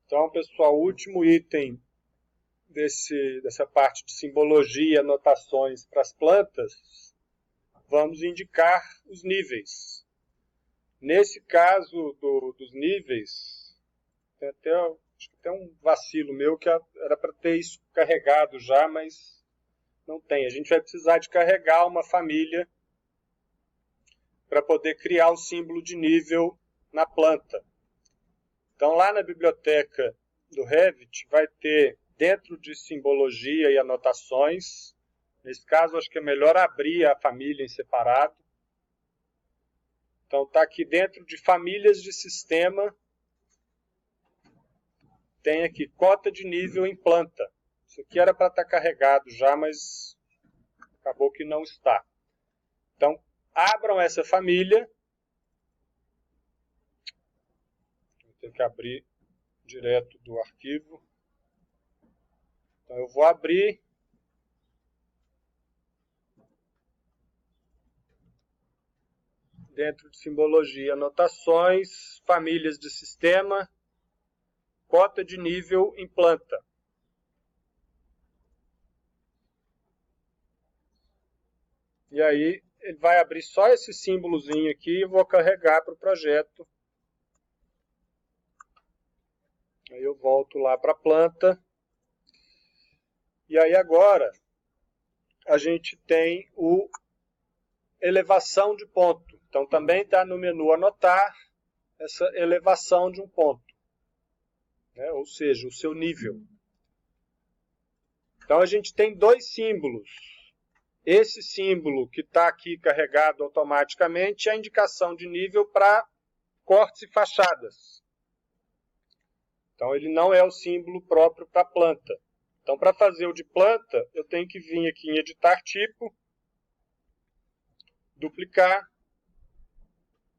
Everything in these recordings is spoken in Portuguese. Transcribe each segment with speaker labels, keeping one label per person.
Speaker 1: Então, pessoal, o último item dessa parte de simbologia e anotações para as plantas, vamos indicar os níveis. Nesse caso dos níveis, tem acho que tem um vacilo meu que era para ter isso carregado já, mas não tem. A gente vai precisar de carregar uma família para poder criar o símbolo de nível na planta. Então, lá na biblioteca do Revit, vai ter, dentro de simbologia e anotações, nesse caso, acho que é melhor abrir a família em separado. Então, está aqui dentro de famílias de sistema, tem aqui cota de nível em planta. Isso aqui era para estar carregado já, mas acabou que não está. Então, abram essa família. Vou ter que abrir direto do arquivo. Então, eu vou abrir. Dentro de simbologia, anotações, famílias de sistema, cota de nível em planta. E aí, ele vai abrir só esse símbolozinho aqui e eu vou carregar para o projeto. Aí eu volto lá para a planta. E aí agora, a gente tem o elevação de ponto. Então também está no menu anotar essa elevação de um ponto, né? Ou seja, o seu nível. Então a gente tem dois símbolos. Esse símbolo que está aqui carregado automaticamente é a indicação de nível para cortes e fachadas. Então ele não é o símbolo próprio para planta. Então para fazer o de planta, eu tenho que vir aqui em editar tipo, duplicar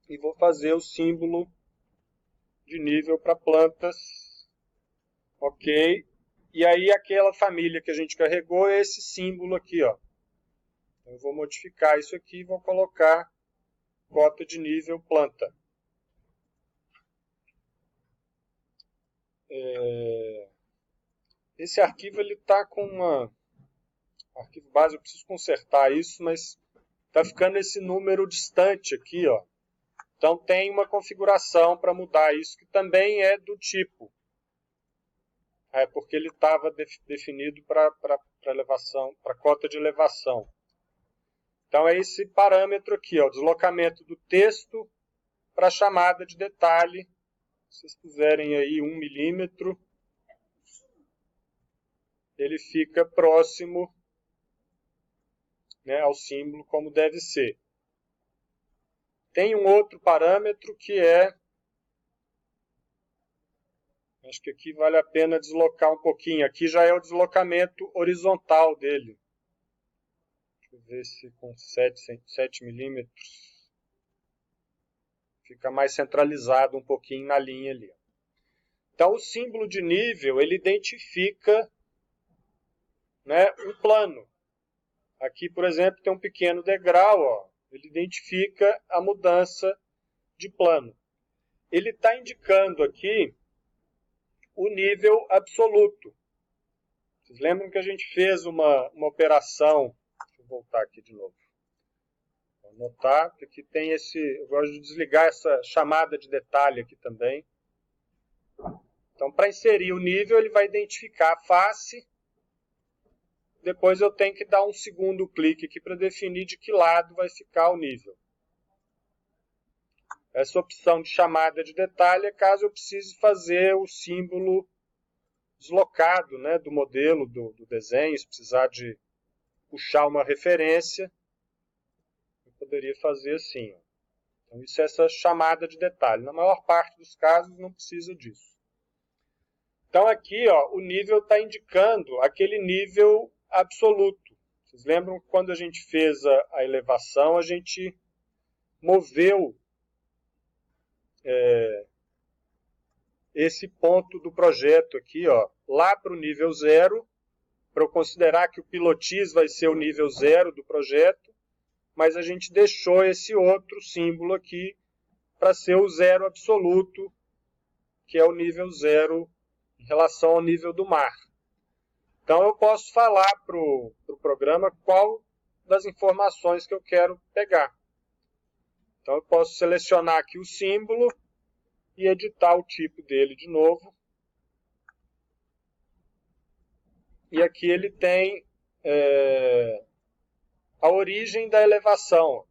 Speaker 1: e vou fazer o símbolo de nível para plantas. Ok. E aí aquela família que a gente carregou é esse símbolo aqui, ó. Eu vou modificar isso aqui e vou colocar cota de nível planta. Esse arquivo ele está com uma... Arquivo base, eu preciso consertar isso, mas está ficando esse número distante aqui, ó. Então tem uma configuração para mudar isso, que também é do tipo. É porque ele estava definido para elevação, para cota de elevação. Então é esse parâmetro aqui, ó, deslocamento do texto para a chamada de detalhe. Se vocês puserem aí 1 milímetro, ele fica próximo, né, ao símbolo como deve ser. Tem um outro parâmetro que é... Acho que aqui vale a pena deslocar um pouquinho. Aqui já é o deslocamento horizontal dele. Deixa eu ver se com 7 milímetros fica mais centralizado um pouquinho na linha ali. Então, o símbolo de nível, ele identifica, né, um plano. Aqui, por exemplo, tem um pequeno degrau, ó. Ele identifica a mudança de plano. Ele está indicando aqui o nível absoluto. Vocês lembram que a gente fez uma operação... Deixa eu voltar aqui de novo. Vou anotar que aqui tem esse... Eu gosto de desligar essa chamada de detalhe aqui também. Então, para inserir o nível, ele vai identificar a face. Depois eu tenho que dar um segundo clique aqui para definir de que lado vai ficar o nível. Essa opção de chamada de detalhe é caso eu precise fazer o símbolo deslocado, né, do modelo, do desenho, se precisar de puxar uma referência, eu poderia fazer assim. Ó. Então, isso é essa chamada de detalhe. Na maior parte dos casos, não precisa disso. Então, aqui, ó, o nível está indicando aquele nível absoluto. Vocês lembram que quando a gente fez a elevação, a gente moveu esse ponto do projeto aqui, ó, lá para o nível 0, para eu considerar que o pilotis vai ser o nível 0 do projeto, mas a gente deixou esse outro símbolo aqui para ser o 0 absoluto, que é o nível 0 em relação ao nível do mar. Então eu posso falar para o programa qual das informações que eu quero pegar. Então eu posso selecionar aqui o símbolo e editar o tipo dele de novo. E aqui ele tem a origem da elevação.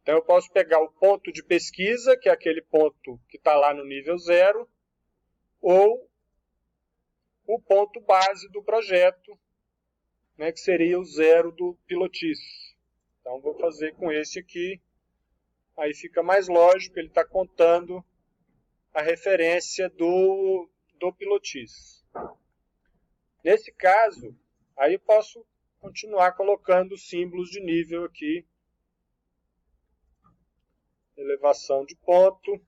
Speaker 1: Então eu posso pegar o ponto de pesquisa, que é aquele ponto que está lá no nível 0, ou o ponto base do projeto, né, que seria o 0 do pilotice. Então vou fazer com esse aqui, aí fica mais lógico, ele está contando a referência do pilotice. Nesse caso, aí eu posso continuar colocando símbolos de nível aqui. Elevação de ponto.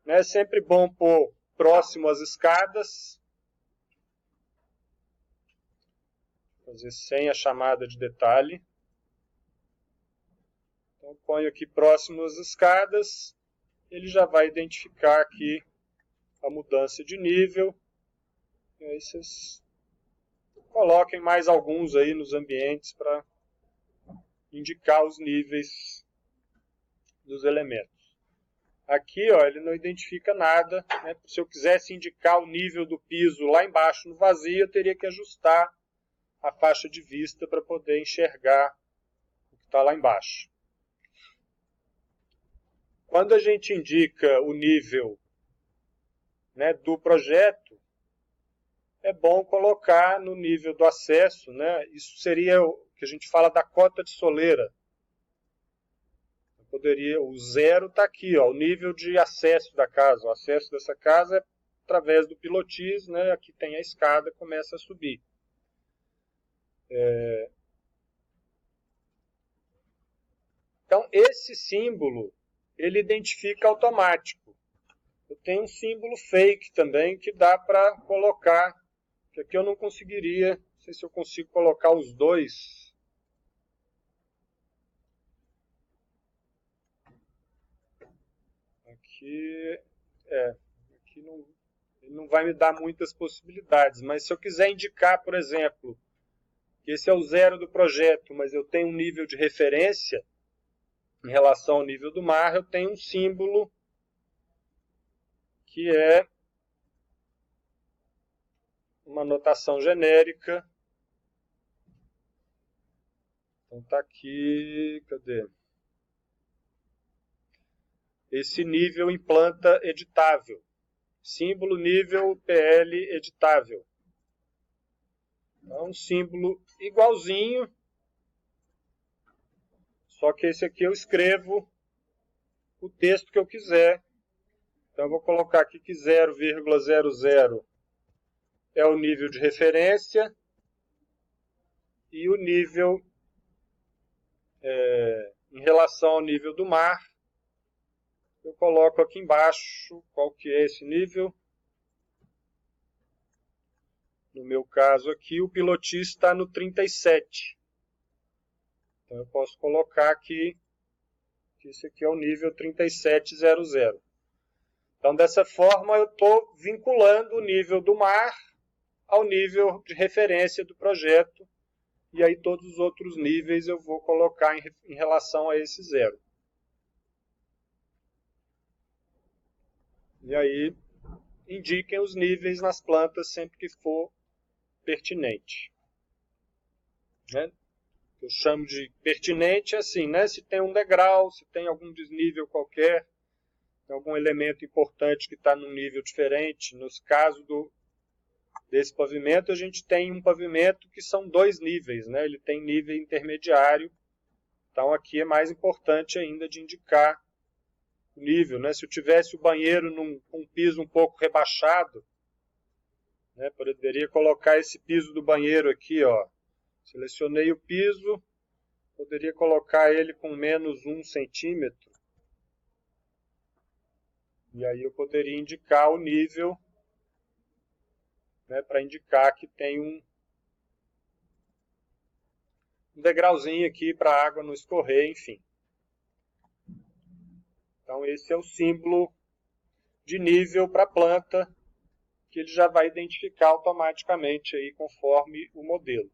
Speaker 1: É sempre bom pôr próximo às escadas. Fazer sem a chamada de detalhe. Então, ponho aqui próximo às escadas. Ele já vai identificar aqui a mudança de nível. E aí vocês coloquem mais alguns aí nos ambientes para indicar os níveis dos elementos. Aqui, ó, ele não identifica nada, né? Se eu quisesse indicar o nível do piso lá embaixo no vazio, eu teria que ajustar a faixa de vista para poder enxergar o que está lá embaixo. Quando a gente indica o nível, né, do projeto, é bom colocar no nível do acesso, né? Isso seria o que a gente fala da cota de soleira. O 0 está aqui, ó, o nível de acesso da casa. O acesso dessa casa é através do pilotis, né? Aqui tem a escada, começa a subir. Então, esse símbolo, ele identifica automático. Eu tenho um símbolo fake também, que dá para colocar, que aqui eu não conseguiria, não sei se eu consigo colocar os dois. Aqui ele não vai me dar muitas possibilidades, mas se eu quiser indicar, por exemplo, que esse é o 0 do projeto, mas eu tenho um nível de referência em relação ao nível do mar, eu tenho um símbolo que é uma notação genérica. Então está aqui, cadê? Esse nível em planta editável. Símbolo nível PL editável. É um símbolo igualzinho, só que esse aqui eu escrevo o texto que eu quiser. Então eu vou colocar aqui que 0,00 é o nível de referência e o nível em relação ao nível do mar. Eu coloco aqui embaixo qual que é esse nível. No meu caso aqui, o pilotis está no 37. Então eu posso colocar aqui que esse aqui é o nível 3700. Então dessa forma eu estou vinculando o nível do mar ao nível de referência do projeto. E aí todos os outros níveis eu vou colocar em relação a esse 0. E aí indiquem os níveis nas plantas sempre que for pertinente. Né? Eu chamo de pertinente assim, né? Se tem um degrau, se tem algum desnível qualquer, tem algum elemento importante que está num nível diferente. Nos casos desse pavimento, a gente tem um pavimento que são 2 níveis, né? Ele tem nível intermediário, então aqui é mais importante ainda de indicar o nível, né? Se eu tivesse o banheiro com um piso um pouco rebaixado, né? Poderia colocar esse piso do banheiro aqui, ó. Selecionei o piso, poderia colocar ele com menos 1 centímetro. E aí eu poderia indicar o nível, né, para indicar que tem um degrauzinho aqui para a água não escorrer, enfim. Então esse é o símbolo de nível para a planta. que ele já vai identificar automaticamente aí conforme o modelo.